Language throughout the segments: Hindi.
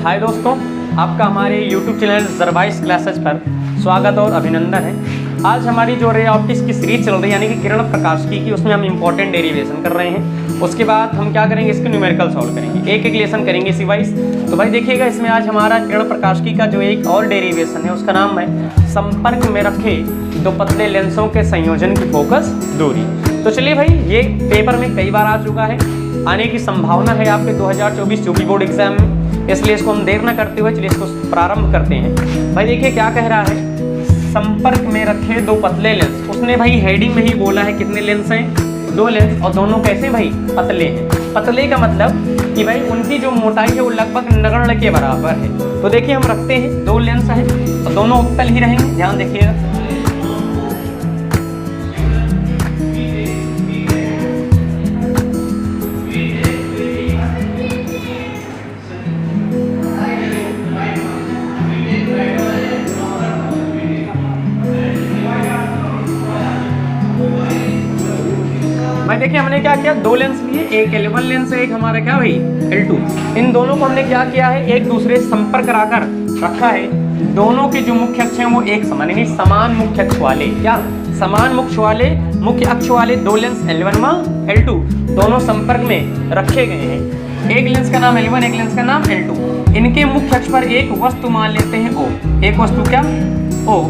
हाय दोस्तों, आपका हमारे YouTube चैनल ज़रवाइस क्लासेस पर स्वागत और अभिनंदन है। आज हमारी जो रे ऑप्टिक्स की सीरीज चल रही है यानी कि किरण प्रकाशिकी की, उसमें हम इंपॉर्टेंट डेरिवेशन कर रहे हैं। उसके बाद हम क्या करेंगे, इसके न्यूमेरिकल सॉल्व करेंगे, एक एक लेसन करेंगे इसी वाइज। तो भाई देखिएगा, इसमें आज हमारा किरण प्रकाशिकी का जो एक और डेरिवेशन है उसका नाम है संपर्क में रखे दो पतले लेंसों के संयोजन की फोकस दूरी। तो चलिए भाई, ये पेपर में कई बार आ चुका है, आने की संभावना है आपके 2024 यूपी बोर्ड एग्जाम में, इसलिए इसको हम देर न करते हुए चलिए इसको प्रारंभ करते हैं। भाई देखिए क्या कह रहा है, संपर्क में रखे दो पतले लेंस। उसने भाई हेडिंग में ही बोला है कितने लेंस हैं, दो लेंस, और दोनों कैसे भाई पतले हैं। पतले का मतलब कि भाई उनकी जो मोटाई है वो लगभग नगण्य के बराबर है। तो देखिए हम रखते हैं दो लेंस हैं और दोनों उत्तल ही रहेंगे, ध्यान देखिएगा। भाई देखिए हमने क्या किया, दो लेंस लिए, एक L1 लेंस है, एक हमारा क्या भाई L2। इन दोनों को हमने क्या किया है, एक दूसरे से संपर्क कराकर रखा है। दोनों के जो मुख्य अक्ष हैं वो एक समान यानी समान मुख्य अक्ष वाले, क्या समान मुख्य अक्ष वाले दो लेंस L1 व L2 दोनों संपर्क में रखे गए हैं। एक लेंस का नाम L1, एक लेंस का नाम L2। इनके मुख्य अक्ष पर एक वस्तु मान लेते हैं O, एक वस्तु क्या O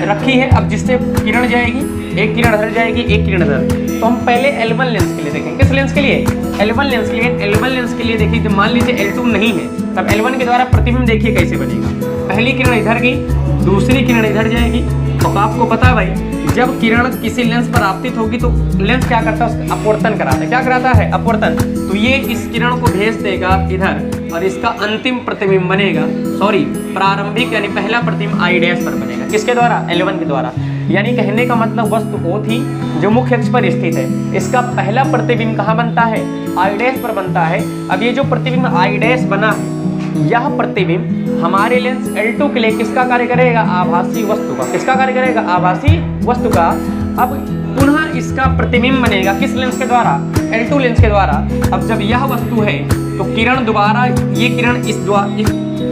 रखी है। अब जिससे किरण जाएगी, एक किरण इधर जाएगी, एक किरण इधर। तो हम पहले L1 लेंस के लिए देखें, किस लेंस के लिए, L1 लेंस के लिए। L1 लेंस के लिए देखिए, जब मान लीजिए L2 नहीं है तब L1 के द्वारा प्रतिबिंब देखिए कैसे बनेगा। पहली किरण इधर गई, दूसरी किरण इधर जाएगी। तो आपको पता है भाई, जब किरण किसी लेंस पर आपतित होगी तो लेंस क्या करता है, उसका अपवर्तन कराता है। क्या कराता है, अपवर्तन। तो ये इस किरण को भेज देगा इधर और इसका अंतिम प्रतिबिंब बनेगा, प्रारंभिक यानी पहला प्रतिबिंब I डैश पर बनेगा। किसके द्वारा, L1 के द्वारा। यानी कहने का मतलब वस्तु O थी जो मुख्य अक्ष पर स्थित है, इसका पहला प्रतिबिंब कहाँ बनता है, I डैश पर बनता है। अब ये जो प्रतिबिंब I डैश बना है, यह प्रतिबिंब हमारे लेंस L2 के लिए किसका कार्य करेगा, आभासी वस्तु का। किसका कार्य करेगा, आभासी वस्तु का। अब पुनः इसका प्रतिबिंब बनेगा किस लेंस के द्वारा, L2 लेंस के द्वारा। अब जब यह वस्तु है तो किरण दोबारा, ये किरण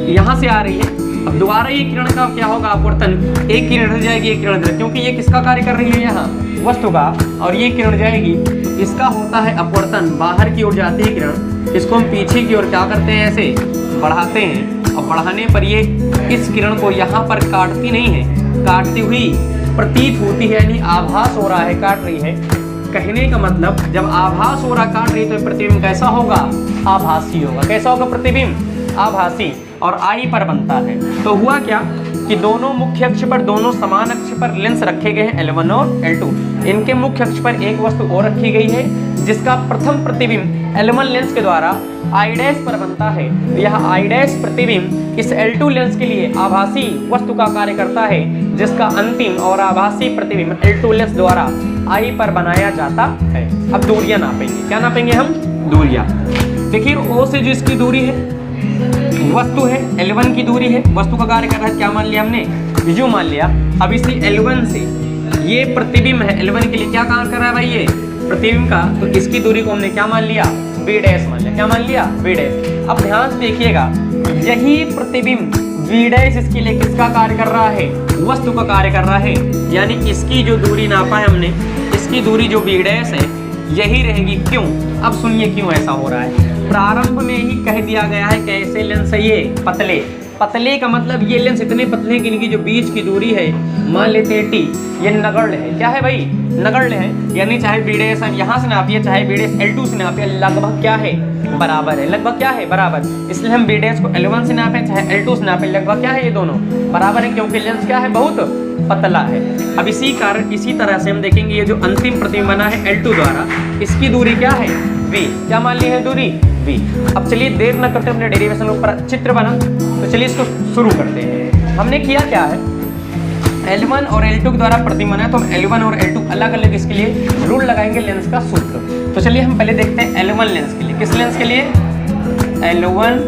यहाँ से आ रही है, अब दोबारा ये किरण का क्या होगा, अपवर्तन। एक किरण इधर जाएगी, एक किरण इधर, क्योंकि ये किसका कार्य कर रही है यहाँ, वस्तु का। और ये किरण जाएगी तो इसका होता है अपवर्तन, बाहर की ओर जाती है किरण। इसको हम पीछे की ओर क्या करते हैं, ऐसे बढ़ाते हैं, और बढ़ाने पर ये इस किरण को यहाँ पर काटती नहीं है, काटती हुई प्रतीत होती है, यानी आभास हो रहा है, काट रही है। कहने का मतलब जब आभास हो रहा, काट रही, तो प्रतिबिंब कैसा होगा, आभासी होगा। कैसा होगा प्रतिबिंब, आभासी, और I पर बनता है। तो हुआ क्या कि दोनों मुख्य अक्ष पर, दोनों समान अक्ष पर लेंस रखे गए हैं L1 और L2। इनके मुख्य अक्ष पर एक वस्तु और रखी गई है जिसका प्रथम प्रतिबिंब L1 लेंस के द्वारा I डैश पर बनता है। यह I डैश प्रतिबिंब इस L2 लेंस के लिए आभासी वस्तु का कार्य करता है, जिसका अंतिम और आभासी प्रतिबिंब L2 लेंस द्वारा I पर बनाया जाता है। अब दूरियां नापेंगे, क्या नापेंगे हम, दूरियां। देखिए O से जो इसकी दूरी है, वस्तु है, L1 की दूरी है, वस्तु का कार्य कर रहा है, क्या मान लिया हमने, विजु मान लिया। अब इसी L1 से ये प्रतिबिंब है, L1 के लिए क्या काम कर रहा है भाई, ये प्रतिबिंब का, तो इसकी दूरी को हमने क्या मान लिया, B डैश मान लिया। क्या मान लिया, B डैश। अब ध्यान से देखिएगा, यही प्रतिबिंब B डैश इसके लिए किसका कार्य कर रहा है, वस्तु का कार्य कर रहा है। यानी इसकी जो दूरी नापा है हमने, इसकी दूरी जो B डैश है यही रहेगी। क्यों, अब सुनिए क्यों ऐसा हो रहा है। प्रारंभ में ही कह दिया गया है कैसे लेंस है ये, पतले। पतले का मतलब ये लेंस इतने पतले हैं कि इनकी जो बीच की दूरी है, मान लेते हैं T, ये नगण्य है। क्या है भाई, नगण्य है। यानी चाहे B डैश यहाँ से नापिए, चाहे B डैश L2 से नापिए, लगभग क्या है, बराबर है। लगभग क्या है, बराबर। इसलिए हम B डैश को L1 से नापें चाहे L2 से नापें, लगभग क्या है, ये दोनों बराबर है, क्योंकि लेंस क्या है, बहुत पतला है। अब इसी तरह से हम देखेंगे ये जो अंतिम प्रतिबिंब बना है L2 द्वारा, इसकी दूरी क्या है, V। क्या मान ली है दूरी, V। अब चलिए देर न करते अपने डेरिवेशन के ऊपर चित्र बना, तो चलिए इसको शुरू करते हैं। हमने किया क्या है, L1 और L2 के द्वारा प्रतिबिंब बना है, तो हम L1 और L2 अलग अलग इसके लिए रूल लगाएंगे लेंस का सूत्र। तो चलिए हम पहले देखते हैं L1 लेंस के लिए। किस लेंस के लिए, L1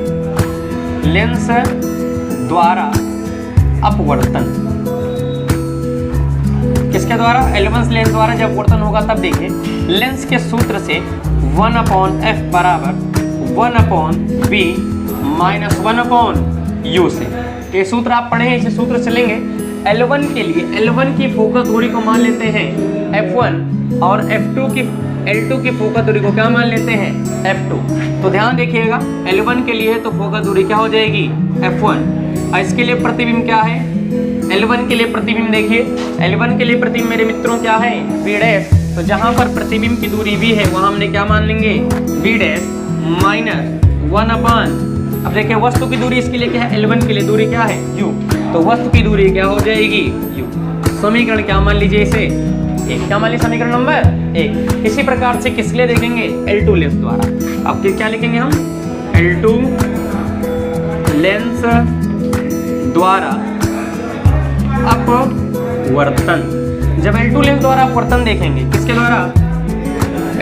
लेंस द्वारा अपवर्तन। किसके द्वारा, L1 लेंस द्वारा जब अपवर्तन होगा तब देखिए लेंस के सूत्र से 1/f बराबर 1/b माइनस 1/u से। ये सूत्र आप पढ़े हैं, इसे सूत्र चलेंगे। L1 के लिए L1 की फोकस दूरी को मान लेते हैं f1 और L2 की फोकस दूरी को क्या मान लेते हैं f2। तो ध्यान देखिएगा, L1 के लिए तो फोकस दूरी क्या हो जाएगी f1, और इसके लिए प्रतिबिंब क्या है L1 के लिए प्रतिबिंब। देखिए L1 के लिए प्रतिबिंब मेरे मित्रों क्या है v'। तो जहां पर प्रतिबिंब की दूरी v है वहां हमने क्या मान लेंगे v' माइनस 1/। अब देखिए वस्तु की दूरी इसके लिए क्या है L1 के लिए दूरी क्या है u, तो वस्तु की दूरी क्या हो जाएगी u। समीकरण क्या मान लीजिए इसे एक, क्या मान लीजिए समीकरण नंबर 1। इसी प्रकार से किसके लिए देखेंगे L2 लेंस द्वारा। अब क्या लिखेंगे हम L2 लेंस द्वारा अपवर्तन। जब L2 लेंस द्वारा अपवर्तन देखेंगे, किसके द्वारा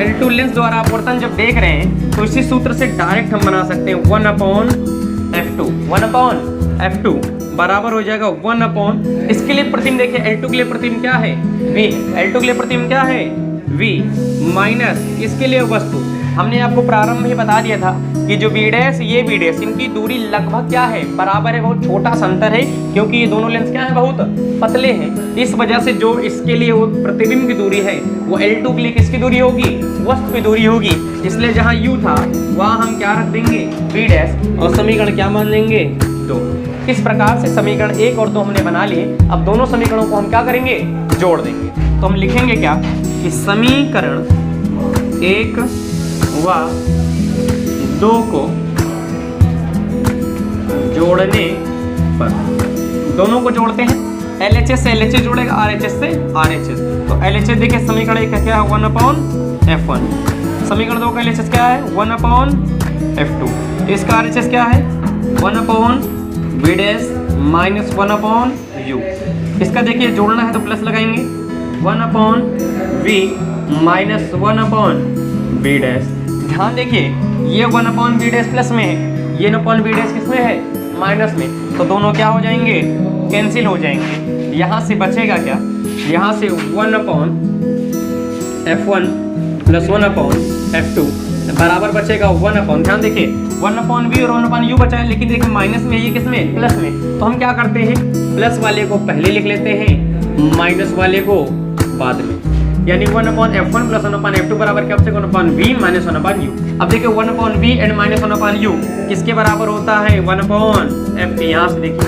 L2 लेंस द्वारा अपवर्तन जब देख रहे हैं तो इसी सूत्र से डायरेक्ट हम बना सकते हैं 1/f2। 1/f2 बराबर हो जाएगा 1/। इसके लिए प्रतिबिंब देखिए L2 के लिए प्रतिबिंब क्या है v, L2 के लिए प्रतिबिंब क्या है v माइनस इसके लिए वस्तु। हमने आपको प्रारंभ में बता दिया था कि जो v' ये v' इनकी दूरी लगभग क्या है बराबर है, बहुत छोटा सा अंतर है, क्योंकि ये दोनों लेंस क्या है बहुत पतले हैं। इस वजह से जो इसके लिए वो प्रतिबिंब की दूरी है वो L2 के लिए किसकी दूरी होगी वस्तु की दूरी होगी। इसलिए जहाँ u था वहाँ हम क्या रख देंगे v' और समीकरण क्या मान लेंगे 2। इस प्रकार से समीकरण 1 और 2 हमने बना लिए। अब दोनों समीकरणों को हम क्या करेंगे जोड़ देंगे। तो हम लिखेंगे क्या कि समीकरण 1 व 2 को जोड़ने पर, दोनों को जोड़ते हैं LHS से LHS जोड़ेगा, RHS से RHS। तो LHS देखिए समीकरण 1 का क्या है 1/f1, समीकरण 2 का LHS क्या है 1/f2, इसका RHS क्या है 1/v' माइनस 1/u। इसका देखिए जोड़ना है तो प्लस लगाएंगे 1/v माइनस 1/v'। ध्यान देखिए ये 1/v' प्लस में है, ये 1/v' किस में है माइनस में, तो दोनों क्या हो जाएंगे कैंसिल हो जाएंगे। यहाँ से बचेगा क्या, यहाँ से 1/f1 प्लस 1/f2 बराबर बचेगा 1/। ध्यान देखिए 1/v और 1/u बचा है, लेकिन देखिए माइनस में, ये किस में प्लस में। तो हम क्या करते हैं प्लस वाले को पहले लिख लेते हैं, माइनस वाले को बाद में, यानी 1/f1 प्लस 1/f2 बराबर क्या बचेगा 1/v माइनस 1/u। अब देखिए 1/v एंड माइनस 1/u किसके बराबर होता है 1/f। यहाँ से देखिए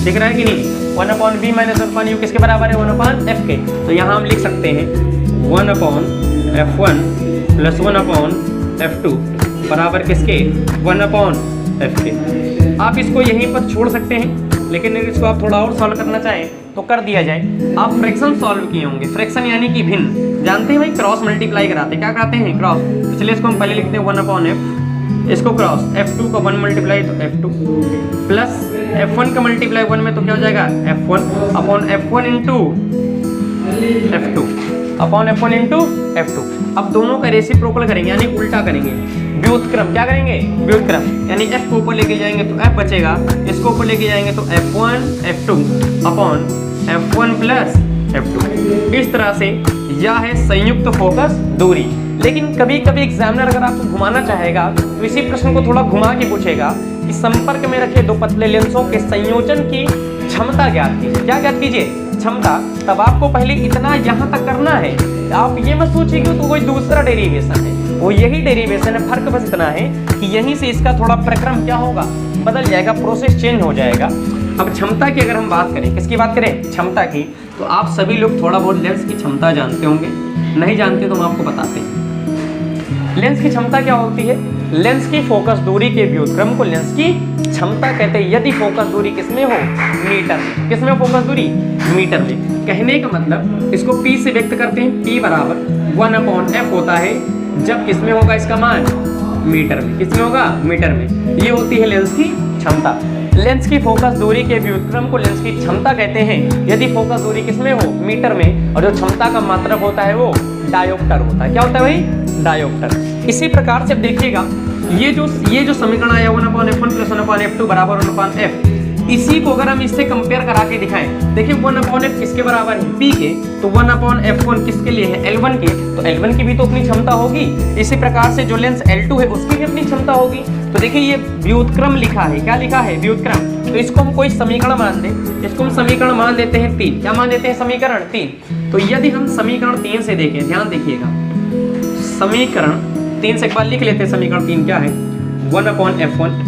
दिख रहा है कि नहीं 1/v माइनस 1/u किसके बराबर है 1/f के। तो यहाँ हम लिख सकते हैं 1/f1 प्लस 1/f2 बराबर किसके 1/f के। आप इसको यहीं पर छोड़ सकते हैं, लेकिन इसको आप थोड़ा और सॉल्व करना चाहें तो कर दिया जाए। आप फ्रैक्शन सॉल्व किए होंगे, फ्रैक्शन यानी कि भिन्न, जानते हैं भाई क्रॉस मल्टीप्लाई कराते हैं, क्या कराते हैं क्रॉस। तो चलिए इसको हम पहले लिखते हैं 1/f, इसको क्रॉस f2 का 1 मल्टीप्लाई तो f2 प्लस f1 का मल्टीप्लाई 1 में तो क्या हो जाएगा f1 upon f1 into f2 upon f1 into f2। अब दोनों का रेसिप्रोकल करेंगे यानी उल्टा करेंगे, व्युत्क्रम क्या करेंगे व्युत्क्रम, यानी f को ऊपर लेके जाएंगे तो f बचेगा, इसको ऊपर लेके जाएंगे तो f1 f2 upon f1 plus f2। इस तरह से यह है संयुक्त फोकस दूरी। लेकिन कभी कभी एग्जामिनर अगर आपको घुमाना चाहेगा तो इसी प्रश्न को थोड़ा घुमा के पूछेगा कि संपर्क में रखे दो पतले लेंसों के संयोजन की क्षमता ज्ञात कीजिए। क्या ज्ञात कीजिए क्षमता। तब आपको पहले इतना यहाँ तक करना है, आप ये मत सोचिए कि तो कोई दूसरा डेरिवेशन है, वो यही डेरिवेशन है, फर्क बस इतना है कि यहीं से इसका थोड़ा प्रक्रम क्या होगा बदल जाएगा, प्रोसेस चेंज हो जाएगा। अब क्षमता की अगर हम बात करें, किसकी बात करें क्षमता की, तो आप सभी लोग थोड़ा बहुत लेंस की क्षमता जानते होंगे, नहीं जानते तो हम आपको बताते हैं। लेंस की क्षमता क्या होती है, लेंस की फोकस दूरी के व्युत्क्रम को लेंस की क्षमता कहते हैं, यदि फोकस दूरी किसमें हो मीटर में। किसमें फोकस दूरी मीटर में। कहने का मतलब इसको P से व्यक्त करते हैं, P बराबर 1/f होता है जब किसमें होगा इसका मान मीटर में। किसमें होगा मीटर में। ये होती है लेंस की क्षमता। लेंस की फोकस दूरी के व्युत्क्रम को लेंस की क्षमता कहते हैं यदि फोकस दूरी किसमें हो मीटर में, और जो क्षमता का मात्रक होता है वो डायोप्टर होता है। क्या होता है भाई डायोप्टर। इसी प्रकार से अब देखिएगा ये जो समीकरण आया 1/f1 प्लस 1/f2 बराबर 1/f, इसी को अगर हम इससे कंपेयर करा के दिखाएं, देखिए 1/f किसके बराबर है, P के, तो 1/f1 किसके लिए है, L1 के, तो L1 की भी तो अपनी क्षमता होगी। इसी प्रकार से जो लेंस L2 है उसकी भी अपनी क्षमता होगी। तो देखिए ये व्युत्क्रम लिखा है, क्या लिखा है, व्युत्क्रम। तो इसको हम कोई समीकरण मान दें, इसको हम समीकरण मान देते हैं 3। क्या मान देते हैं, समीकरण 3। तो यदि हम समीकरण 3 से देखें, ध्यान देखिएगा, समीकरण 3 से एक बार लिख लेते हैं। समीकरण 3 क्या है, 1/f1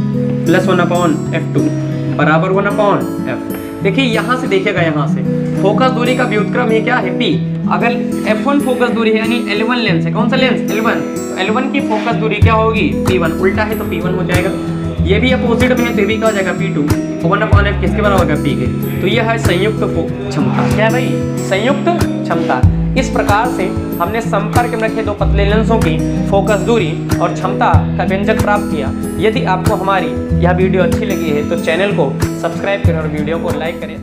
प्लस 1/f2 बराबर 1/f। देखिए यहाँ से देखिएगा, यहाँ से फोकस दूरी का व्युत्क्रम है क्या है, P। अगर F1 फोकस दूरी है यानी L1 लेंस है, कौन सा लेंस, L1, तो L1 की फोकस दूरी क्या होगी, P1। उल्टा है तो P1 हो जाएगा। ये भी अपोजिट में है तो ये भी क्या हो जाएगा, P2। 1/f किसके बराबर होगा, P के। तो यह है संयुक्त क्षमता। क्या है भाई, संयुक्त क्षमता। इस प्रकार से हमने संपर्क में रखे दो पतले लेंसों की फोकस दूरी और क्षमता का व्यंजक प्राप्त किया। यदि आपको हमारी यह वीडियो अच्छी लगी है तो चैनल को सब्सक्राइब करें और वीडियो को लाइक करें।